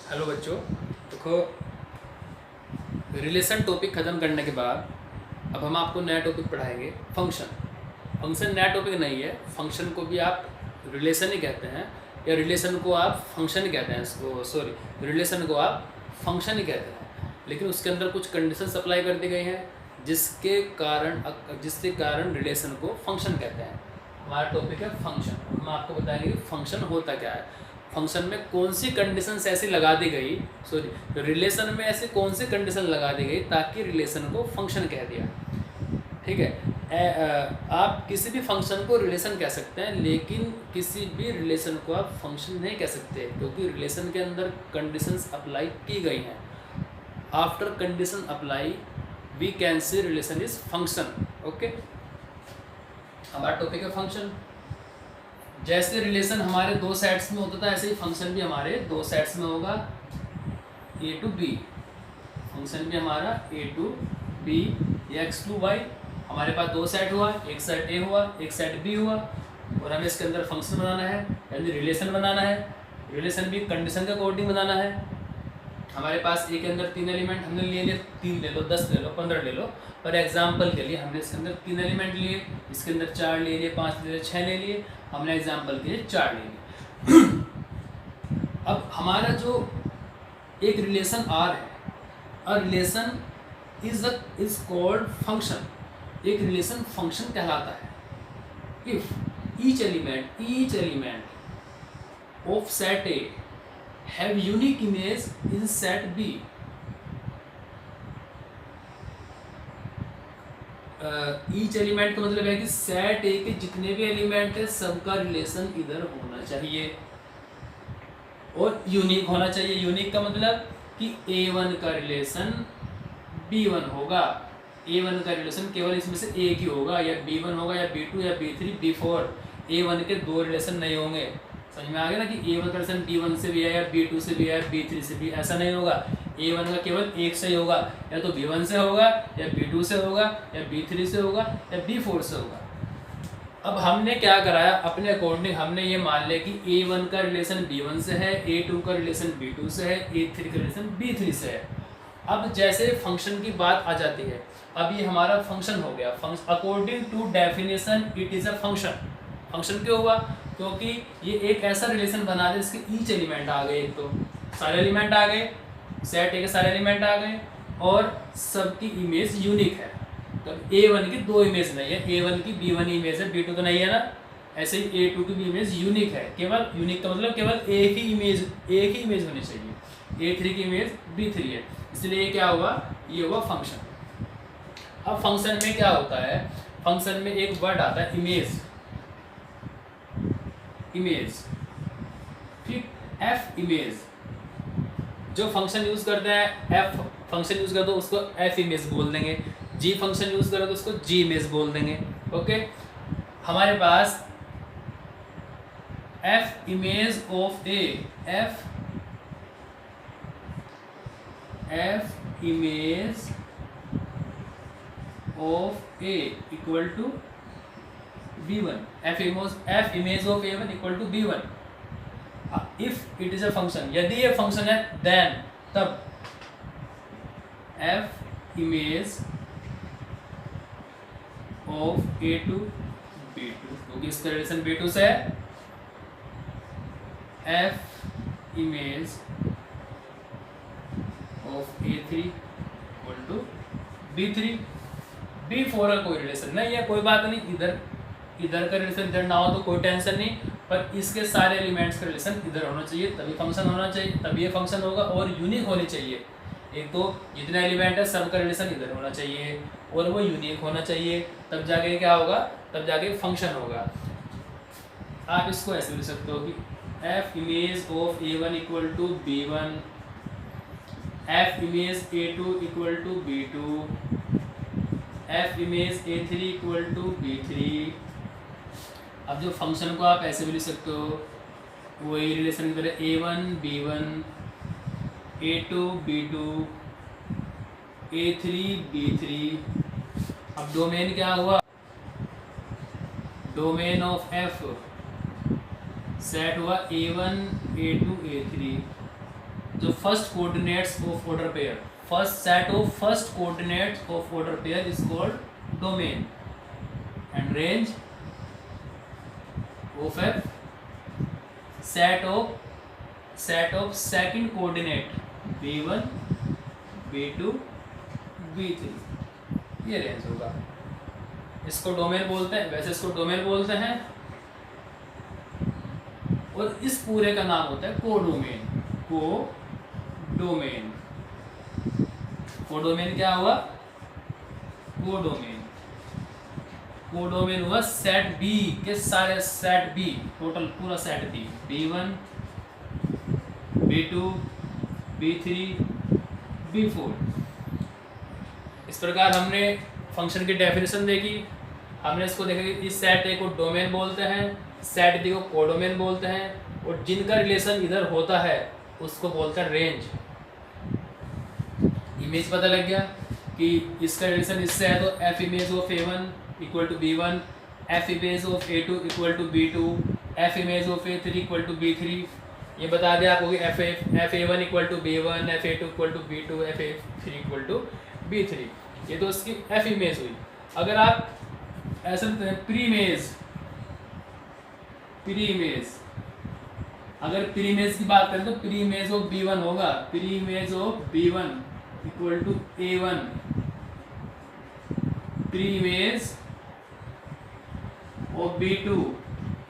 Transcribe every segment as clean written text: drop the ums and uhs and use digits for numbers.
Hello बच्चों, देखो relation topic ख़त्म करने के बाद अब हम आपको नया टॉपिक पढ़ाएंगे फंक्शन। फंक्शन नया टॉपिक नहीं है, फंक्शन को भी आप रिलेशन ही कहते हैं या रिलेशन को आप फंक्शन ही कहते हैं। सॉरी, रिलेशन को आप फंक्शन ही कहते हैं, लेकिन उसके अंदर कुछ कंडीशंस अप्लाई कर दी गई हैं जिसके कारण रिलेशन को फंक्शन कहते हैं। हमारा टॉपिक है फंक्शन। हम आपको बताएंगे कि फंक्शन होता क्या है, फंक्शन में कौन सी कंडीशंस ऐसी लगा दी गई, सॉरी रिलेशन में ऐसी कौन सी कंडीशन लगा दी गई ताकि रिलेशन को फंक्शन कह दिया। ठीक है, आप किसी भी फंक्शन को रिलेशन कह सकते हैं, लेकिन किसी भी रिलेशन को आप फंक्शन नहीं कह सकते क्योंकि रिलेशन के अंदर कंडीशंस अप्लाई की गई हैं। After condition apply we can see relation is function. Okay, हमारा टॉपिक है फंक्शन। जैसे रिलेशन हमारे दो सेट्स में होता था, ऐसे ही फंक्शन भी हमारे दो सेट्स में होगा, ए टू बी। फंक्शन भी हमारा ए टू बी या एक्स टू वाई। हमारे पास दो सेट हुआ, एक सेट ए हुआ, एक सेट बी हुआ, और हमें इसके अंदर फंक्शन बनाना है यानी रिलेशन बनाना है। रिलेशन भी कंडीशन के अकॉर्डिंग बनाना है। हमारे पास ए के अंदर 3 एलिमेंट हमने ले लिए, 3 ले लो, 10 ले लो, 15 ले लो, पर एग्जाम्पल के लिए हमने इसके अंदर 3 एलिमेंट लिए, इसके अंदर 4 ले लिए, 5 ले लिए, 6 ले लिए, हमने एग्जाम्पल के लिए 4 ले लिए। अब हमारा जो एक रिलेशन आर है, a relation is called function. एक रिलेशन फंक्शन कहलाता है if each element of set A have unique image in set B. Each element का मतलब है कि सेट ए के जितने भी एलिमेंट है सबका रिलेशन इधर होना चाहिए और यूनिक होना चाहिए। यूनिक का मतलब कि A1 का रिलेशन B1 होगा, A1 का रिलेशन केवल इसमें से एक ही होगा, या B1 होगा या B2 या B3 B4। A1 के दो रिलेशन नहीं होंगे। समझ में आ गया ना कि A1 का रिलेशन B1 से भी है या B2 से भी है, B3 से भी, ऐसा नहीं होगा। A1 का केवल एक से ही होगा, या तो B1 से होगा या B2 से होगा या B3 से होगा या B4 से होगा। अब हमने क्या कराया, अपने अकॉर्डिंग हमने ये मान लिया कि A1 का रिलेशन B1 से है, A2 का रिलेशन B2 से है, A3 का रिलेशन B3 से है। अब जैसे फंक्शन की बात आ जाती है, अब ये हमारा फंक्शन हो गया। According to definition it is a function. Function क्यों हुआ? क्योंकि ये एक ऐसा रिलेशन बना दे जिसके ईच एलिमेंट आ गए, एक तो सारे एलिमेंट आ गए, सेट ए के सारे एलिमेंट आ गए और सबकी इमेज यूनिक है। तो A1 की दो इमेज नहीं है, A1 की B1 इमेज है, B2 तो नहीं है ना। ऐसे ही A2 की भी इमेज यूनिक है। केवल यूनिक का मतलब केवल एक ही इमेज होनी चाहिए। A3 की इमेज B3 है, इसलिए ये क्या हुआ, ये हुआ फंक्शन। अब फंक्शन में क्या होता है, फंक्शन में एक वर्ड आता है इमेज। ठीक, F इमेज। जो फंक्शन यूज करते हैं, F फंक्शन यूज करते हो उसको F इमेज बोल देंगे, G फंक्शन यूज करो तो उसको G इमेज बोल देंगे। ओके, हमारे पास F image of A, F image of A equal to B1। F image of A1 equal to B1। If it is a function, यदि ये फंक्शन है देन तब F image of A2 B2, क्योंकि इसका relation B2 से है। F image of A3 equal to B3। B4 का कोई रिलेशन नहीं है, कोई बात नहीं, इधर का रिलेशन इधर ना हो तो कोई टेंशन नहीं, पर इसके सारे एलिमेंट्स का रिलेशन इधर होना चाहिए, तभी फंक्शन होना चाहिए, तभी ये फंक्शन होगा, और यूनिक होनी चाहिए। एक तो जितने एलिमेंट है सबका रिलेशन इधर होना चाहिए और वो यूनिक होना चाहिए, तब जाके क्या होगा, तब जाके फंक्शन होगा। आप इसको ऐसे लिख सकते हो कि F image of A1 equal to B1, F image A2 equal to B2, F image A3 equal to B3। अब जो फंक्शन को आप ऐसे भी लिख सकते हो, वही रिलेशन की तरह A1 B1, A2 B2, A3 B3। अब डोमेन क्या हुआ, डोमेन ऑफ एफ सेट हुआ A1 A2 A3 जो first coordinates of order pair, first set of first coordinates of order pair is called domain and range of F set of second coordinate B1 B2 B3 ये range होगा। इसको domain बोलते हैं, वैसे इसको domain बोलते हैं, और इस पूरे का नाम होता है कोडोमेन। कोडोमेन कोडोमेन क्या हुआ? कोडोमेन हुआ सेट बी के सारे सेट बी, टोटल पूरा set B, B1 B2 B3 B4। इस प्रकार हमने फंक्शन की डेफिनेशन देखी। हमने इसको देखा कि इस सेट ए को डोमेन बोलते हैं, सेट बी को कोडोमेन बोलते हैं, और जिनका रिलेशन इधर होता है उसको बोलते हैं रेंज। इमेज पता लग गया कि इसका रिलेशन इससे है, तो F image of A1 equal to B1, F image of A2 equal to B2, F image of A3 equal to B3। ये बता दिया आपको कि F A1 equal to B1, F A2 equal to B2, F A3 equal to B3। ये तो इसकी F image हुई। अगर आप ऐसे प्री इमेज अगर प्री इमेज की बात करें तो प्री इमेज ऑफ B1 होगा, pre image of B1 equal to A1, pre image of B2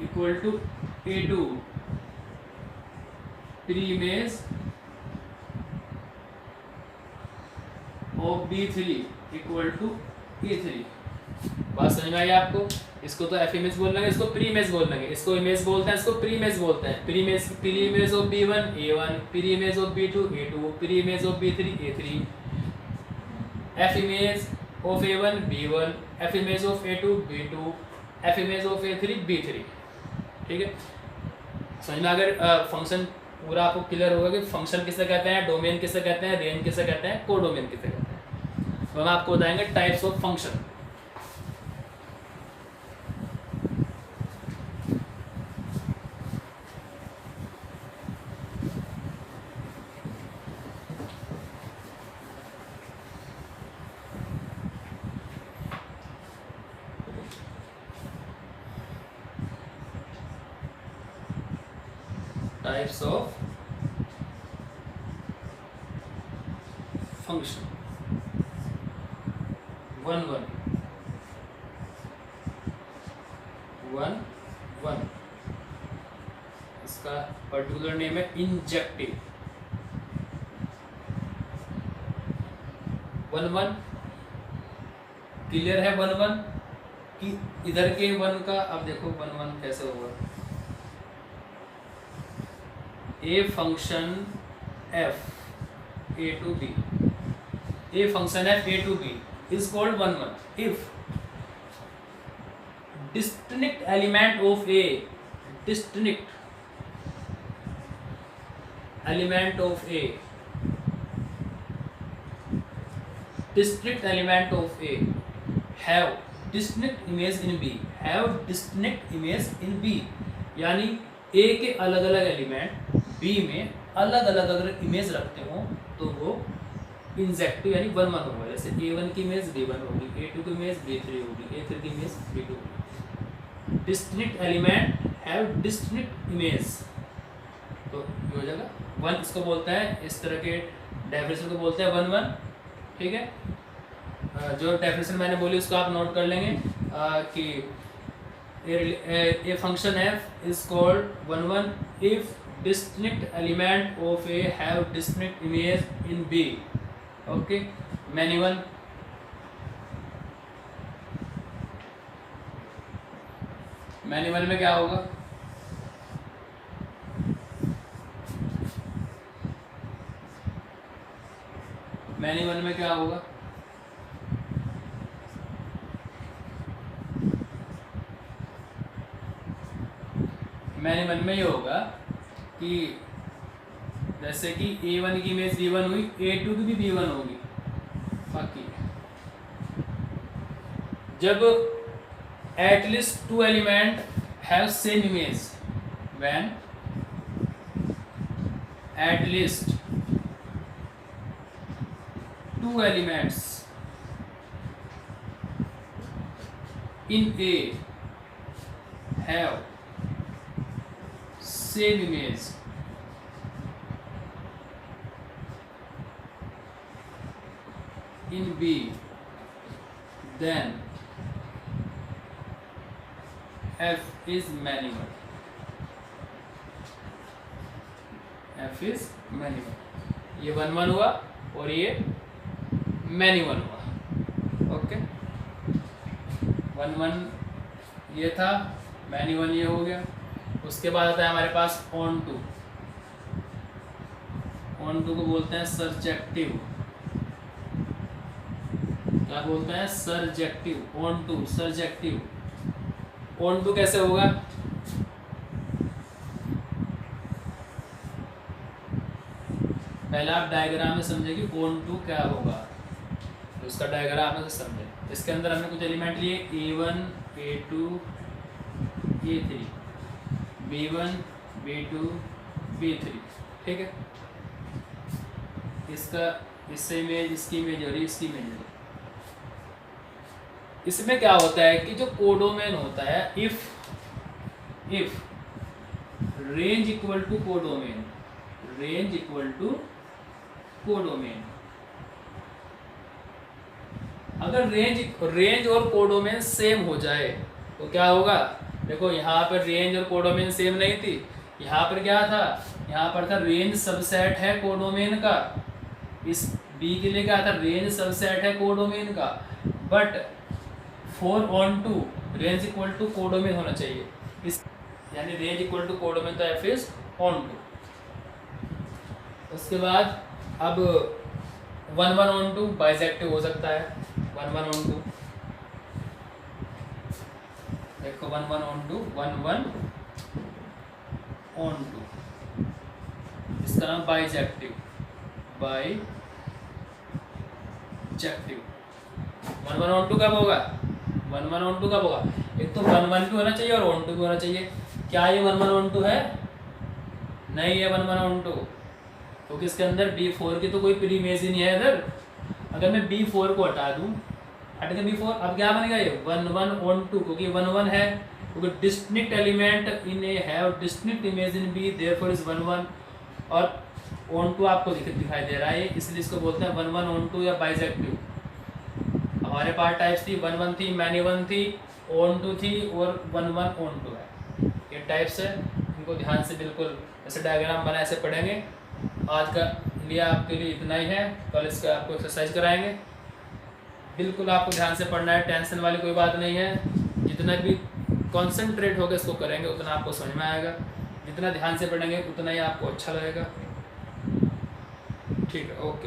equal to A2, pre image of B3 equal to A3। बात समझ में आई आपको? इसको तो एफ इमेज बोल लेंगे, इसको प्री इमेज बोल लेंगे, इसको इमेज बोलते हैं, इसको प्री इमेज बोलते हैं। Pre image of B1 A1, pre image of B2 A2, pre image of B3 A3, F image of A1 B1, F image of A2 B2, F image of A3 B3। ठीक है, समझ में? अगर function पूरा आपको clear होगा कि function किसे कहते हैं, डोमेन किसे कहते हैं, रेंज किसे कहते हैं, कोडोमेन किसे कहते हैं। तो हम आपको बताएंगे types of function. Types of function. 1 इसका पर्टिकुलर नेम है इंजेक्टिव। 1 क्लियर है? 1 कि इधर के 1 का, अब देखो 1 कैसे होगा। A function f a to b, a function f a to b is called 1 if distinct element of a, distinct element of a, distinct element of a have distinct image in b, have distinct image in b, यानी a के अलग अलग element b में अलग अलग अगर image रखते हो तो वो इंजेक्टिव यानी 1 होगा। जैसे A1 की इमेज B1 होगी, A2 की इमेज B3 होगी, A3 की इमेज B2 होगी। Distinct element have distinct image, तो ये हो जाएगा 1। इसको बोलते हैं, इस तरह के डेफिनेशन को बोलते हैं 1। ठीक है, जो डेफिनेशन मैंने बोली उसको आप नोट कर लेंगे कि a function f is called 1 if distinct element of a have distinct image in b। okay, many 1 में क्या होगा? मैनी 1 में क्या होगा? मैनी 1 में ये होगा कि जैसे कि A1 की इमेज B1 हुई, A2 की भी B1 होगी। बाकी जब at least two element have same image, when at least two elements in A have same image, in B, then F is many-one. F is many-one. ये 1-1 हुआ और ये many-one हुआ. ओके, 1-1 ये था, many-one ये हो गया. उसके बाद आता है हमारे पास on-to. on-to को बोलते हैं सर्जेक्टिव. क्या बोलते हैं? सर्जेक्टिव. on-to surjective. on-to कैसे होगा? पहले आप डायग्राम में समझे कि on-to क्या होगा, तो उसका डायग्राम में समझे. इसके अंदर हमने कुछ एलिमेंट लिए A1, A2, A3, B1, B2, B3. ठीक है, इसका इससे इमेज, इसकी इमेज और इसकी इमेज. इसमें क्या होता है कि जो कोडोमेन होता है, if range equal to codomain, range equal to codomain. अगर रेंज और कोडोमेन सेम हो जाए तो क्या होगा? देखो यहाँ पर रेंज और कोडोमेन सेम नहीं थी. यहाँ पर क्या था? यहाँ पर था रेंज सबसेट है कोडोमेन का. इस बी के लिए क्या था? रेंज सबसेट है कोडोमेन का. But for on-to range equal to codomain होना चाहिए. इस यानी रेंज इक्वल टू कोडोमेन, तो F इज on-to. उसके बाद अब 1-1 on-to बाइजेक्टिव हो सकता है. 1-1 on-to, देखो 1-1 on-to, 1-1 on-to, इसका नाम बाइजेक्टिव. बाइजेक्टिव 1-1 on-to कब होगा? 1-1 on-to कब होगा? एक तो 1-1 भी होना चाहिए और on-to भी होना चाहिए. क्या ये 1-1 on-to है? नहीं है 1-1 on-to, क्योंकि इसके अंदर B4 की तो कोई प्री इमेज ही नहीं है इधर. अगर मैं B4 को हटा दूं, हट के B4, अब क्या बनेगा ये 1-1 on-to, क्योंकि 1-1 है, क्योंकि distinct element in A have distinct image in B, therefore is 1-1. और on-to आपको दिखाई दे रहा है, इसलिए इसको बोलते हैं 1-1 on-to या बाइजेक्टिव. हमारे पास टाइप्स थी, 1-1 थी, many-one थी, on-to थी और 1-1 on-to है. ये टाइप्स है, इनको ध्यान से बिल्कुल ऐसे डायग्राम बना ऐसे पढ़ेंगे. आज का लिए आपके लिए इतना ही है. कल इसका आपको एक्सरसाइज कराएंगे. बिल्कुल आपको ध्यान से पढ़ना है, टेंशन वाली कोई बात नहीं है. जितना भी कॉन्सेंट्रेट होकर इसको करेंगे उतना आपको समझ में आएगा. जितना ध्यान से पढ़ेंगे उतना ही आपको अच्छा लगेगा. ठीक है, ओके.